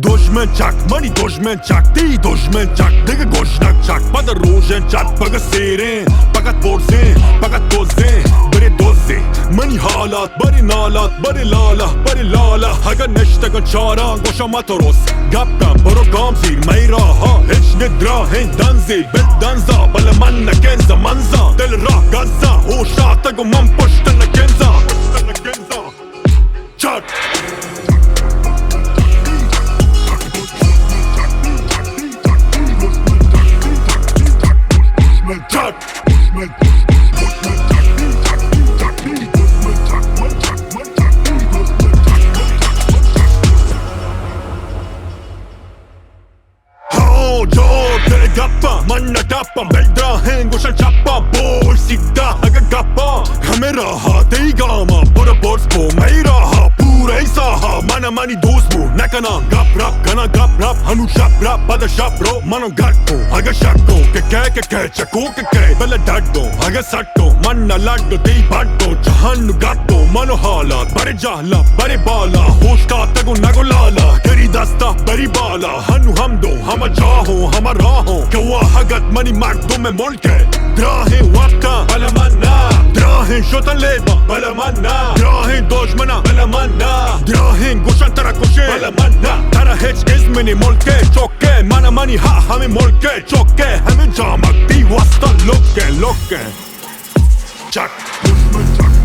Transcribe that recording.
دشمن چک منی دشمن چک دی دشمن چک دیگه گژنگ چک بعد روژن چک بگه سیرے فقط برزے فقط دزدے برید دزدے منی ھالات بری نالات بری لالا بری لالا اگر نشتگا چاران گوشم درست گپم برو گام زیر می راها هیچ ندراهن دنزیل بدنزا بله من نکنزا منزا دل راه گزا هوشاتگو من پشت نکنزا چک من ندپم بلدراهن گوشن چپم بول سیده اگه گپم همه راها دیگاما برو برس بو می راها پور ایساها منی دوست بو نکنم گپ رپ کنم گپ رپ هنو شب رپ بعد شب رو منو گرد بو اگه شک کن که چکو که بله درد دو اگه سٹ دو من نلد دو دی بد دو جهان گرد دو منو حالات بری جهلا بری بالا خوش کاتگو نگو لالا گری دستا بری بالا هنو هم دو همه جاهو همه راهو که واحقت منی مردم ملکه دراهن وقتا بله من نه دراهن شدن لیبا بله من نه دراهن دشمنم بله من نه دراهن گوشن ترکوشه بله من نه تره هیچ اسمنی ملکه چوکه منی ها همین ملکه چوکه همین جامک بی واسطا لکه چک دشمن چک